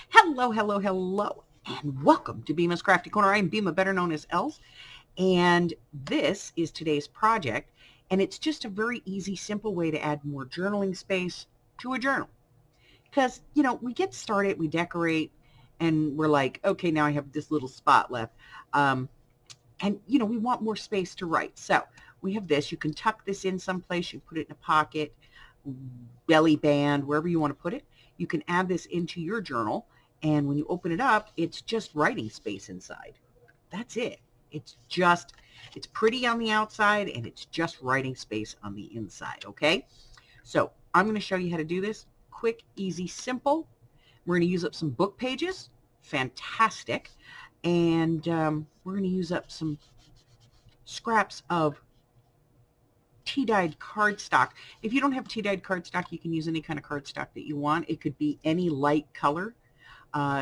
Hello, hello, hello, and welcome to Bima's Crafty Corner. I'm Bima, better known as Els, and this is today's project, and it's just a very easy, simple way to add more journaling space to a journal. Because, we get started, we decorate, and we're like, okay, now I have this little spot left. And, we want more space to write. So we have this. You can tuck this in someplace. You put it in a pocket, belly band, wherever you want to put it. You can add this into your journal. And when you open it up, it's just writing space inside. That's it. It's pretty on the outside and it's just writing space on the inside. Okay. So I'm going to show you how to do this. Quick, easy, simple. We're going to use up some book pages. Fantastic. And we're going to use up some scraps of tea-dyed cardstock. If you don't have tea-dyed cardstock, you can use any kind of cardstock that you want. It could be any light color.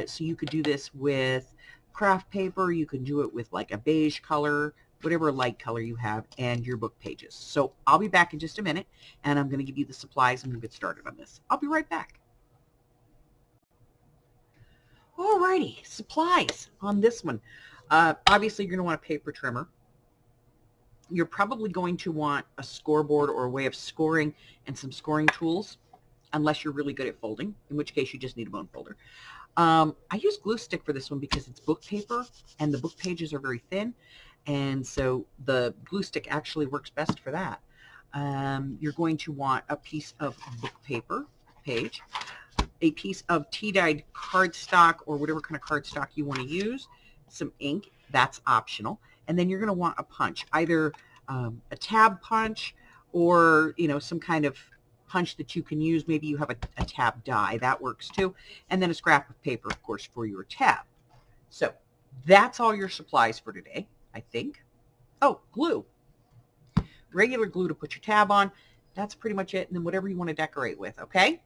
So you could do this with craft paper. You can do it with like a beige color, whatever light color you have, and your book pages. So I'll be back in just a minute, and I'm going to give you the supplies, and we'll get started on this. I'll be right back. Alrighty, supplies on this one. Obviously, you're going to want a paper trimmer. You're probably going to want a scoreboard or a way of scoring and some scoring tools, unless you're really good at folding, in which case you just need a bone folder. I use glue stick for this one because it's book paper and the book pages are very thin, and so the glue stick actually works best for that. You're going to want a piece of book paper page, a piece of tea-dyed cardstock or whatever kind of cardstock you want to use, some ink, that's optional, and then you're going to want a punch, either a tab punch or some kind of punch that you can use. Maybe you have a tab die, that works too, and then a scrap of paper, of course, for your tab. So that's all your supplies for today, I think. Oh, glue, regular glue to put your tab on. That's pretty much it, and then whatever you want to decorate with. Okay,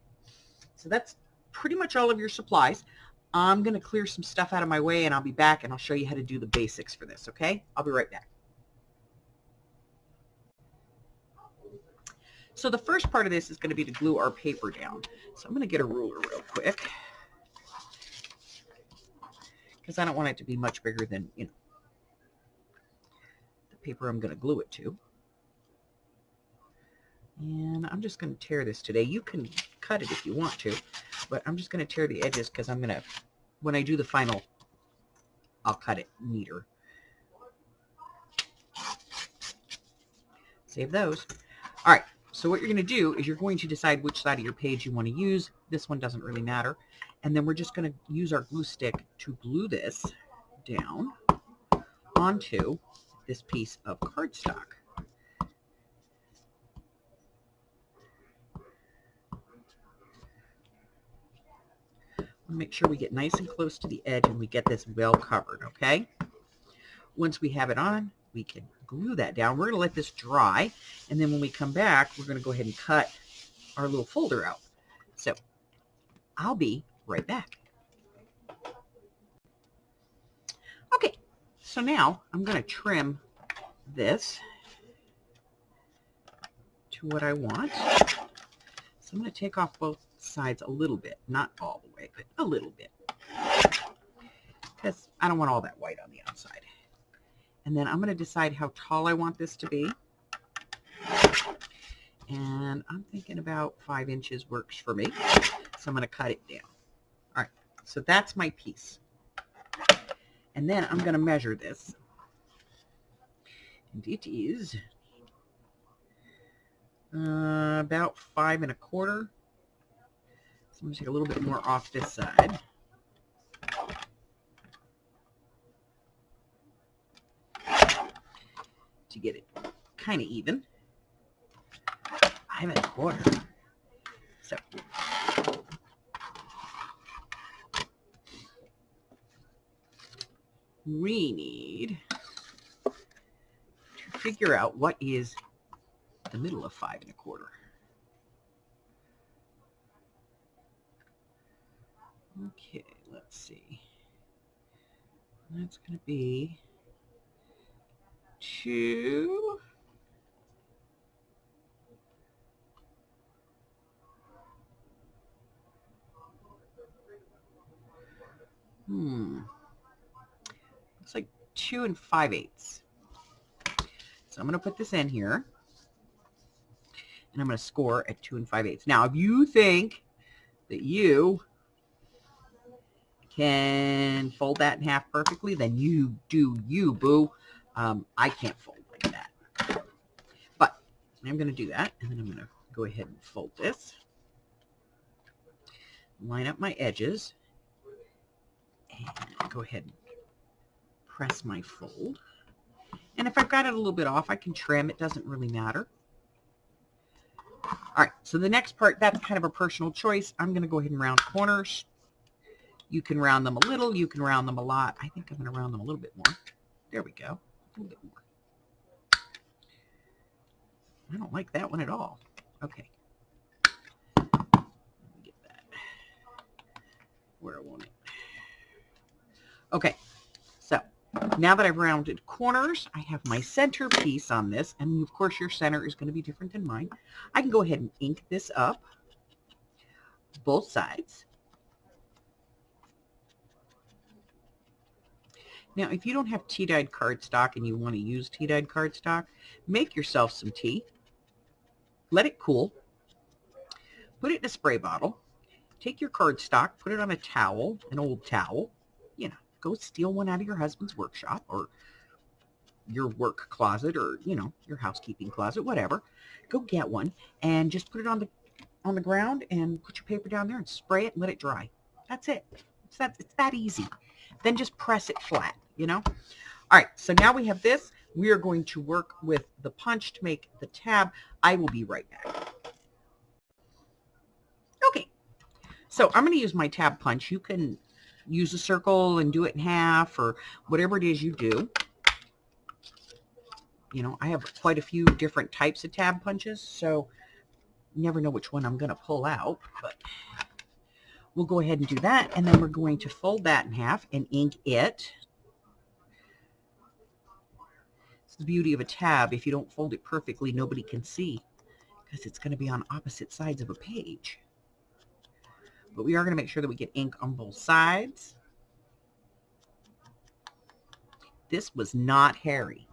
so that's pretty much all of your supplies. I'm going to clear some stuff out of my way, and I'll be back, and I'll show you how to do the basics for this. Okay, I'll be right back. So the first part of this is going to be to glue our paper down. So I'm going to get a ruler real quick, because I don't want it to be much bigger than, the paper I'm going to glue it to. And I'm just going to tear this today. You can cut it if you want to, but I'm just going to tear the edges because I'm going to, when I do the final, I'll cut it neater. Save those. All right. So what you're going to do is you're going to decide which side of your page you want to use. This one doesn't really matter. And then we're just going to use our glue stick to glue this down onto this piece of cardstock. Make sure we get nice and close to the edge and we get this well covered, okay? Once we have it on, we can glue that down. We're going to let this dry, and then when we come back, we're going to go ahead and cut our little folder out. So I'll be right back. Okay, so now I'm going to trim this to what I want. So I'm going to take off both sides a little bit, not all the way, but a little bit, because I don't want all that white on the outside. And then I'm going to decide how tall I want this to be. And I'm thinking about 5 inches works for me. So I'm going to cut it down. All right, so that's my piece. And then I'm going to measure this. And it is about 5 1/4. So I'm going to take a little bit more off this side. To get it kind of even. 5 1/4. So we need to figure out what is the middle of 5 1/4. Okay, let's see. That's going to be 2. Looks like 2 5/8. So I'm going to put this in here, and I'm going to score at 2 5/8. Now, if you think that you can fold that in half perfectly, then you do you, boo. I can't fold like that. But I'm going to do that, and then I'm going to go ahead and fold this. Line up my edges, and go ahead and press my fold. And if I've got it a little bit off, I can trim. It doesn't really matter. All right, so the next part, that's kind of a personal choice. I'm going to go ahead and round corners. You can round them a little. You can round them a lot. I think I'm going to round them a little bit more. There we go. A little bit more. I don't like that one at all. Okay. Let me get that where I want it. Okay, so now that I've rounded corners, I have my center piece on this, and of course your center is going to be different than mine. I can go ahead and ink this up both sides. Now, if you don't have tea-dyed cardstock and you want to use tea-dyed cardstock, make yourself some tea. Let it cool. Put it in a spray bottle. Take your cardstock, put it on a towel, an old towel. You know, go steal one out of your husband's workshop or your work closet or, you know, your housekeeping closet, whatever. Go get one and just put it on the ground and put your paper down there and spray it and let it dry. That's it. It's that easy. Then just press it flat, you know. All right, so now we have this. We are going to work with the punch to make the tab. I will be right back. Okay, so I'm going to use my tab punch. You can use a circle and do it in half or whatever it is you do. You know, I have quite a few different types of tab punches, so you never know which one I'm going to pull out, but we'll go ahead and do that, and then we're going to fold that in half and ink it. It's the beauty of a tab. If you don't fold it perfectly, nobody can see because it's going to be on opposite sides of a page. But we are going to make sure that we get ink on both sides. This was not Harry.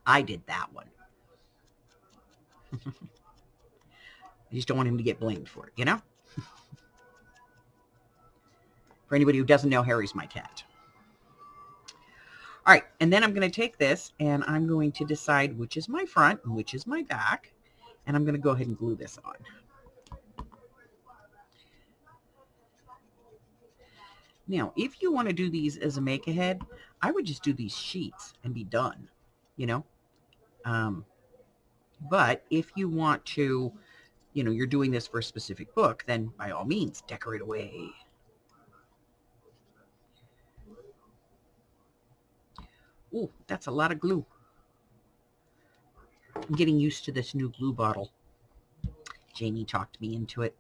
I did that one. I just don't want him to get blamed for it, you know? For anybody who doesn't know, Harry's my cat. All right, and then I'm going to take this and I'm going to decide which is my front and which is my back. And I'm going to go ahead and glue this on. Now, if you want to do these as a make-ahead, I would just do these sheets and be done, you know? But if you want to, you know, you're doing this for a specific book, then by all means, decorate away. Ooh, that's a lot of glue. I'm getting used to this new glue bottle. Jamie talked me into it.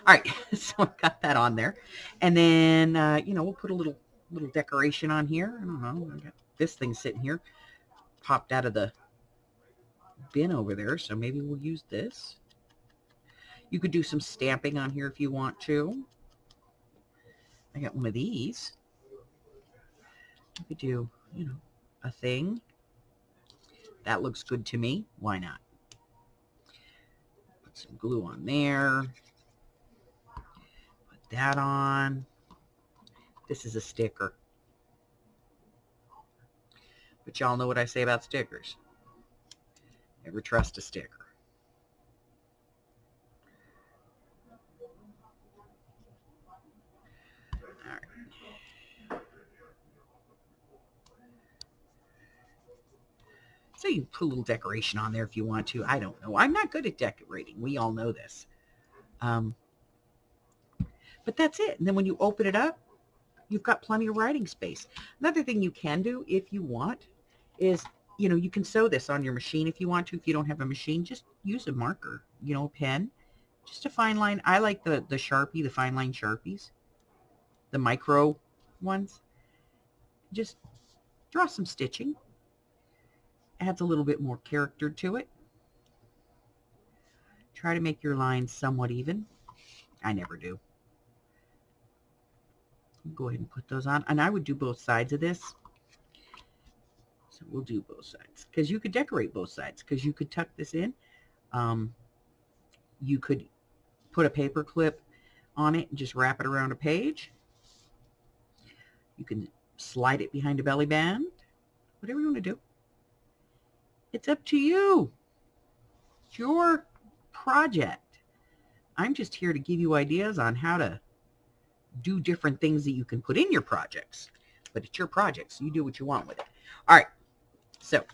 All right, so I've got that on there. And then, you know, we'll put a little decoration on here. I don't know. I got this thing sitting here, popped out of the bin over there, so maybe we'll use this. You could do some stamping on here if you want to. I got one of these. You could do, you know, a thing. That looks good to me. Why not? Put some glue on there. Put that on. This is a sticker. But y'all know what I say about stickers. Never trust a sticker. All right. So you can put a little decoration on there if you want to. I don't know. I'm not good at decorating. We all know this. But that's it. And then when you open it up, you've got plenty of writing space. Another thing you can do if you want is, you know, you can sew this on your machine if you want to. If you don't have a machine, just use a marker, you know, a pen, just a fine line. I like the Sharpie, the fine line Sharpies, the micro ones. Just draw some stitching. Adds a little bit more character to it. Try to make your lines somewhat even. I never do. Go ahead and put those on. And I would do both sides of this. So we'll do both sides because you could decorate both sides because you could tuck this in. You could put a paper clip on it and just wrap it around a page. You can slide it behind a belly band, whatever you want to do. It's up to you. It's your project. I'm just here to give you ideas on how to do different things that you can put in your projects, but it's your project, so you do what you want with it. All right, so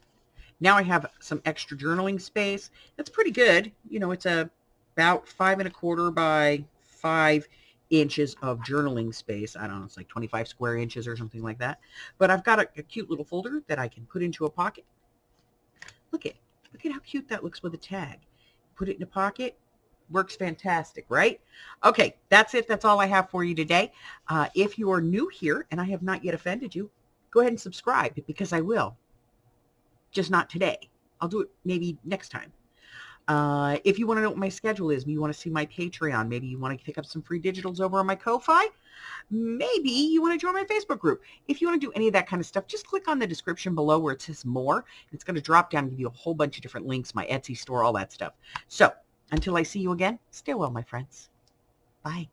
now I have some extra journaling space. That's pretty good. You know, it's about 5 1/4 by 5 inches of journaling space. I don't know, it's like 25 square inches or something like that. But I've got a cute little folder that I can put into a pocket. Look at how cute that looks with a tag. Put it in a pocket. Works fantastic, right? Okay, that's it. That's all I have for you today. If you are new here and I have not yet offended you, go ahead and subscribe because I will. Just not today. I'll do it maybe next time. If you want to know what my schedule is, maybe you want to see my Patreon, maybe you want to pick up some free digitals over on my Ko-Fi, maybe you want to join my Facebook group. If you want to do any of that kind of stuff, just click on the description below where it says more. It's going to drop down and give you a whole bunch of different links, my Etsy store, all that stuff. So until I see you again, stay well, my friends. Bye.